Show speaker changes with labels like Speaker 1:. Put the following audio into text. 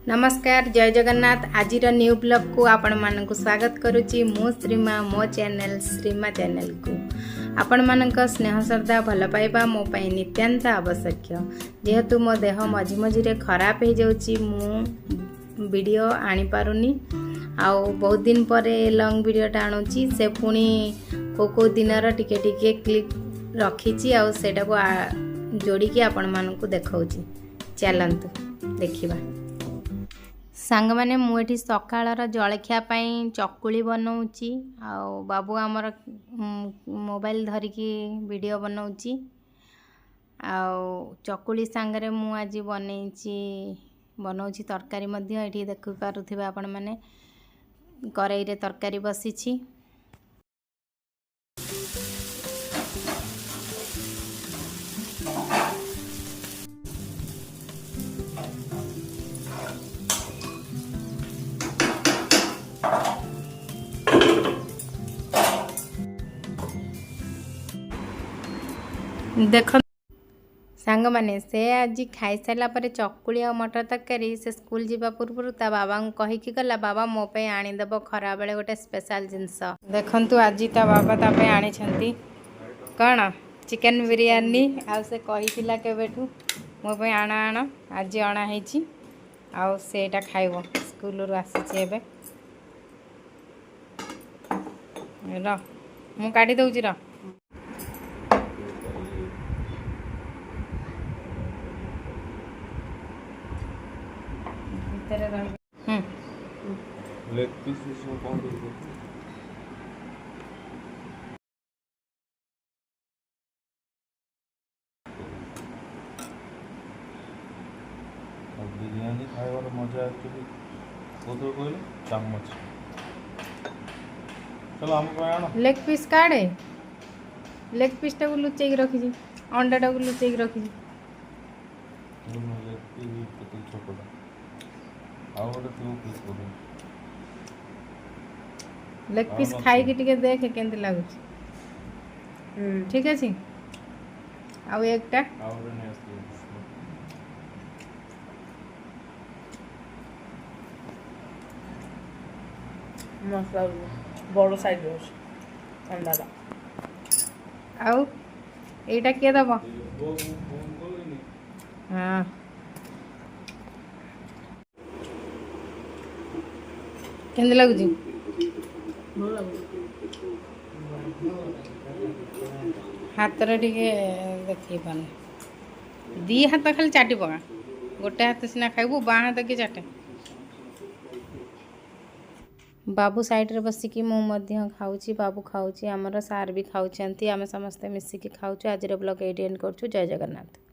Speaker 1: नमस्कार जय जगन्नाथ। आज न्यू ब्लॉग को आपण मानक स्वागत करुच्ची मु श्रीमा मो चैनल श्रीमा चैनल को आपण मानक स्नेह श्रद्धा भल पाइबा मो पाई नित्यांत आवश्यक। जेहेतु मो देह मझी मझीरे खराब हो जाउची मु वीडियो आनी पारुनी आउ बहुत दिन पर लॉन्ग वीडियोटा आणुची से पुणी को दिनर टिके टिके क्लिप रखीची आउ सेटा को जोड़ी की आपण मानक देखाउची। चलंतु देखिबा। सांग माने मुझे सकाळर जलखिया चकुली बनाऊँगी आउ बाबू आमर मोबाइल धरिकी वीडियो बनाऊँगी आउ चकुली सांगरे मु आज बनाऊँगी तरकारी मध्य एठी देखि पारुथिबा आपण माने कड़ाई रे तरकारी बसीछि। देख सांग माने से आज खाई सारा पर चकुली और मटर तरकारी से स्कूल जीवा पूर्व ता बाबा कहीकि गला बाबा मो पे आनीदेव खरा बेले गोटे स्पेशल जिनस देखंतु आज ता बाबा ता पे आनी छंती कौन चिकन बिरयानी आ से कहीतिला केबेठू मो पे आना आना आज अणा हेची आ सेटा खाइबो स्कूल रु आसीची एबे र मु काटी दउची र
Speaker 2: लेग पीस इसमें कौन देगा? बिरयानी खाइबार मजा एक्चुअली कोदो कहले चम्मच। चलो हम आना
Speaker 1: लेग पीस काढ़े लेग पीस टाक लुचेक रखी अंडा टाक लुचेक रखी
Speaker 2: लेग पीस छोटा आउ गोटे तू पीस कर
Speaker 1: लेग पीस खाई के टिके देख केंति लागुच। ठीक अछि आउ एकटा
Speaker 2: आउ ने आसी
Speaker 3: मसला बड़ साइज अंडा
Speaker 1: आउ एटा के दबो हां केंति लागुची हाथ रे टिके देखी पान दी हाथ खाली चाटी पका गोटे हाथ सिना खाइबू बाँ हाथ के चाटे। बाबू साइड रे बसिकी मु मध्य खाऊची बाबू खाऊची आमर सार भी खाऊचंती आमे समस्त मिसिकी खाऊछु। आज रे ब्लॉग एडी एंड करछु। जय जगन्नाथ।